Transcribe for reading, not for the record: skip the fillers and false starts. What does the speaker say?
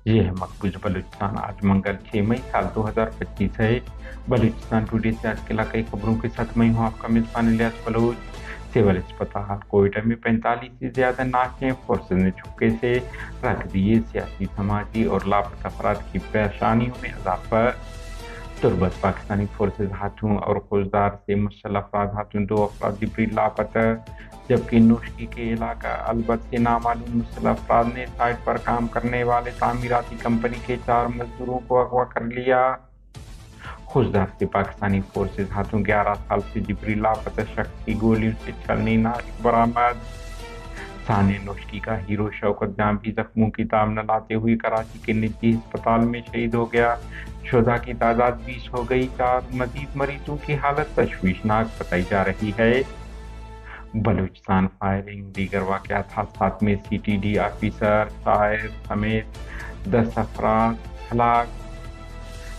ये है मकबूज बलूचिस्तान। आज मंगल 6 मई साल 2025 है। बलूचिस्तान टुडे से आज के इलाकाई खबरों के साथ मैं हूँ आपका मेजबान इलियास बलूच। सिविल अस्पताल कोयटा में 45 से ज्यादा नाचे फोर्सेज ने चुपके से रख दिए। सियासी, समाजी और लापता अफराद की परेशानियों में इजाफा। तुर्बत पाकिस्तानी फोर्सेज हाथों और फौजदार से मुसल्लह अफराद हाथों 2 अफराद जबरी लापता, जबकि नोशकी के इलाका अलबत से नामालूम मुसल्लह अफराद ने साइट पर काम करने वाले तामीराती कंपनी के 4 मजदूरों को अगवा कर लिया। खुशदार से पाकिस्तानी फोर्सेज हाथों 11 साल से जबरी लापता शख्स की गोलियों से छलनी नाश बरामद। सानिया नोशकी का हीरो शौकत जहां भी जख्मों की ताब न लाते हुए कराची के निजी अस्पताल में शहीद हो गया। शुहदा की तादाद 20 हो गई। 4 मजीद मरीजों की हालत तशवीशनाक बताई जा रही है। बलूचिस्तान फायरिंग, दीगर वाक़यात हादसात में CTD ऑफिसर, शायर समेत 10 अफराद हलाक।